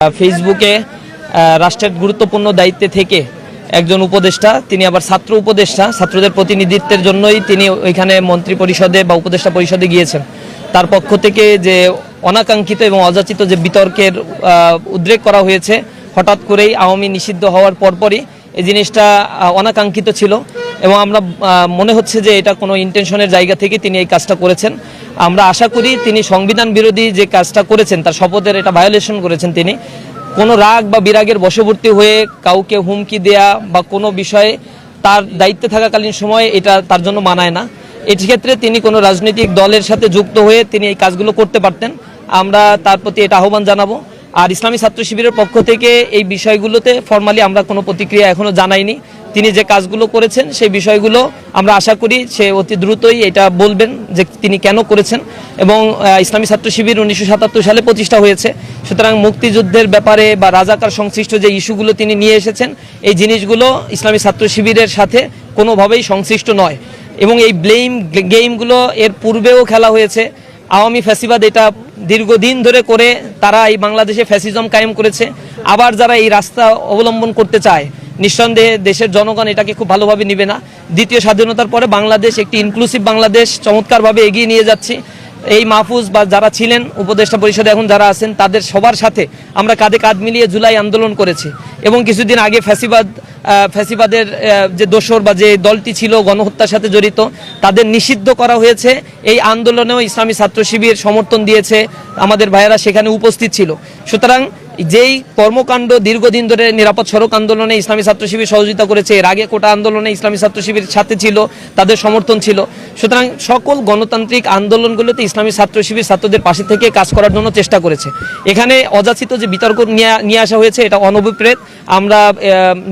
ফেসবুকে রাষ্ট্রের গুরুত্বপূর্ণ দায়িত্বে থেকে একজন উপদেষ্টা, তিনি আবার ছাত্র উপদেষ্টা, ছাত্রদের প্রতিনিধিত্বের জন্যই তিনি ওইখানে মন্ত্রী পরিষদে বা উপদেষ্টা পরিষদে গিয়েছেন। তার পক্ষ থেকে যে অনাকাঙ্ক্ষিত এবং অযাচিত যে বিতর্কের উদ্রেক করা হয়েছে, হঠাৎ করেই আওয়ামী নিষিদ্ধ হওয়ার পরপরই এই জিনিসটা অনাকাঙ্ক্ষিত ছিল এবং আমরা মনে হচ্ছে যে এটা কোনো ইন্টেনশনের জায়গা থেকে তিনি এই কাজটা করেছেন। আমরা আশা করি তিনি সংবিধান বিরোধী যে কাজটা করেছেন, তার শপথের এটা ভায়োলেশন করেছেন। তিনি কোনো রাগ বা বিরাগের বশবর্তী হয়ে কাউকে হুমকি দেয়া বা কোনো বিষয়ে তার দায়িত্বে থাকাকালীন সময়ে এটা তার জন্য মানায় না। এই ক্ষেত্রে তিনি কোনো রাজনৈতিক দলের সাথে যুক্ত হয়ে তিনি এই কাজগুলো করতে পারতেন। আমরা তার প্রতি এটা আহ্বান জানাবো। আর ইসলামী ছাত্র শিবিরের পক্ষ থেকে এই বিষয়গুলোতে ফর্মালি আমরা কোনো প্রতিক্রিয়া এখনো জানাইনি। তিনি যে কাজগুলো করেছেন সেই বিষয়গুলো আমরা আশা করি সে অতি দ্রুতই এটা বলবেন যে তিনি কেন করেছেন। এবং ইসলামী ছাত্র শিবির 1977 সালে প্রতিষ্ঠা হয়েছে, সুতরাং মুক্তিযুদ্ধের ব্যাপারে বা রাজাকার সংশ্লিষ্ট যে ইস্যুগুলো তিনি নিয়ে এসেছেন, এই জিনিসগুলো ইসলামী ছাত্র শিবিরের সাথে কোনোভাবেই সংশ্লিষ্ট নয়। এবং এই ব্লেম গেমগুলো এর পূর্বেও খেলা হয়েছে। আওয়ামী ফ্যাসিবাদ এটা দীর্ঘদিন ধরে করে তারা এই বাংলাদেশে ফ্যাসিজম কায়েম করেছে। আবার যারা এই রাস্তা অবলম্বন করতে চায়, নিঃসন্দেহে দেশের জনগণ এটাকে খুব ভালোভাবে নিবে না। দ্বিতীয় স্বাধীনতার পরে বাংলাদেশ একটি ইনক্লুসিভ বাংলাদেশ চমৎকারভাবে এগিয়ে নিয়ে যাচ্ছে। এই মাহফুজ বা যারা ছিলেন উপদেষ্টা পরিষদে এখন যারা আছেন, তাদের সবার সাথে আমরা কাঁধে কাঁধ মিলিয়ে জুলাই আন্দোলন করেছি এবং কিছুদিন আগে ফ্যাসিবাদের যে দোসর বা যে দলটি ছিল গণহত্যার সাথে জড়িত, তাদের নিষিদ্ধ করা হয়েছে। এই আন্দোলনেও ইসলামী ছাত্র শিবির সমর্থন দিয়েছে, আমাদের ভাইয়েরা সেখানে উপস্থিত ছিল। সুতরাং যেই কর্মকাণ্ড দীর্ঘদিন ধরে নিরাপদ সড়ক আন্দোলনে ইসলামী ছাত্র শিবির সহযোগিতা করেছে, এর আগে কোটা আন্দোলনে ইসলামী ছাত্র শিবির সাথে ছিল, তাদের সমর্থন ছিল। সুতরাং সকল গণতান্ত্রিক আন্দোলনগুলোতে ইসলামী ছাত্র শিবির ছাত্রদের পাশে থেকে কাজ করার জন্য চেষ্টা করেছে। এখানে অযাচিত যে বিতর্ক নিয়ে আসা হয়েছে, এটা অনভিপ্রেত। আমরা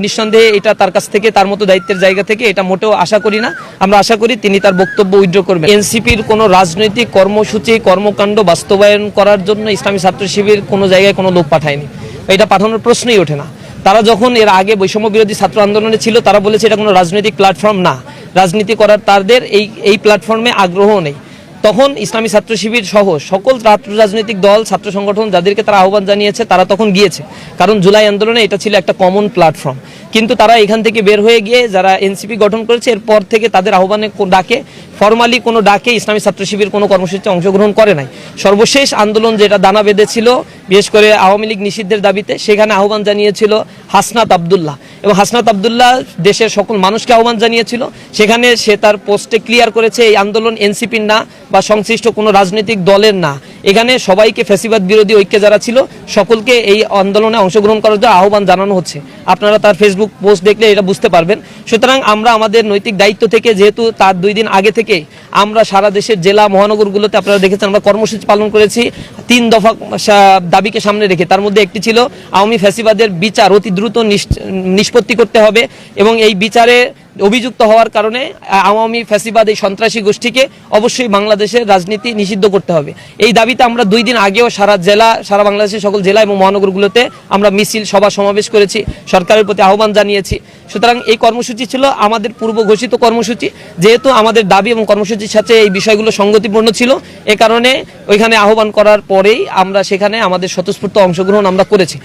নিঃসন্দেহে এটা তার কাছ থেকে, তার মতো দায়িত্বের জায়গা থেকে এটা মোটেও আশা করি না। আমরা আশা করি তিনি তার বক্তব্য উইথড্র করবেন। এনসিপির কোনো রাজনৈতিক কর্মসূচি কর্মকাণ্ড বাস্তবায়ন করার জন্য ইসলামী ছাত্র শিবির কোনো জায়গায় কোনো লোক পাঠায়নি, এটা পাঠানোর প্রশ্নই ওঠে না। তারা যখন এর আগে বৈষম্য বিরোধী ছাত্র আন্দোলনে ছিল, তারা বলেছে এটা কোনো রাজনৈতিক প্ল্যাটফর্ম না, রাজনীতি করার তাদের এই প্ল্যাটফর্মে আগ্রহ নেই। তখন ইসলামী ছাত্র শিবির সহ সকল রাজনৈতিক দল, ছাত্র সংগঠন যাদেরকে তারা আহ্বান জানিয়েছে, তারা তখন গিয়েছে, কারণ জুলাই আন্দোলনে এটা ছিল একটা কমন প্ল্যাটফর্ম। কিন্তু তারা এখান থেকে বের হয়ে গিয়ে যারা এনসিপি গঠন করেছে, এরপর থেকে তাদের আহ্বানে ডাকে, ফরমালি কোনো ডাকে ইসলামী ছাত্র শিবির কোনো কর্মসূচিতে অংশগ্রহণ করে নাই। সর্বশেষ আন্দোলন যেটা দানা বেঁধেছিল, বিশেষ করে আওয়ামী লীগ নিষিদ্ধের দাবিতে, সেখানে আহ্বান জানিয়েছিল হাসনাত আবদুল্লাহ, এবং হাসনাত আবদুল্লাহ দেশের সকল মানুষকে আহ্বান জানিয়েছিল। সেখানে সে তার পোস্টে ক্লিয়ার করেছে এই আন্দোলন এনসিপির না বা সংশ্লিষ্ট কোনো রাজনৈতিক দলের না। এখানে সবাইকে, ফ্যাসিবাদ বিরোধী ঐক্যে যারা ছিল সকলকে এই আন্দোলনে অংশগ্রহণ করার জন্য আহ্বান জানানো হচ্ছে। আপনারা তার ফেসবুক পোস্ট দেখলে এটা বুঝতে পারবেন। সুতরাং আমরা আমাদের নৈতিক দায়িত্ব থেকে, যেহেতু তার 2 দিন আগে থেকে আমরা সারা দেশের জেলা মহানগরগুলোতে, আপনারা দেখেছেন, আমরা কর্মসূচি পালন করেছি 3 দফা দাবিকে সামনে রেখে। তার মধ্যে একটি ছিল আওয়ামী ফ্যাসিবাদের বিচার অতি দ্রুত নিষ্পত্তি করতে হবে এবং এই বিচারে অভিযুক্ত হওয়ার কারণে আওয়ামী ফ্যাসিবাদ এই সন্ত্রাসী গোষ্ঠীকে অবশ্যই বাংলাদেশের রাজনীতি নিষিদ্ধ করতে হবে। এই দাবিতে আমরা 2 দিন আগেও সারা বাংলাদেশের সকল জেলা এবং মহানগরগুলোতে আমরা মিছিল, সভা সমাবেশ করেছি, সরকারের প্রতি আহ্বান জানিয়েছি। সুতরাং এই কর্মসূচি ছিল আমাদের পূর্ব ঘোষিত কর্মসূচি। যেহেতু আমাদের দাবি এবং কর্মসূচির সাথে এই বিষয়গুলো সঙ্গতিপূর্ণ ছিল, এ কারণে ওইখানে আহ্বান করার পরেই আমরা সেখানে আমাদের স্বতঃস্ফূর্ত অংশগ্রহণ আমরা করেছি।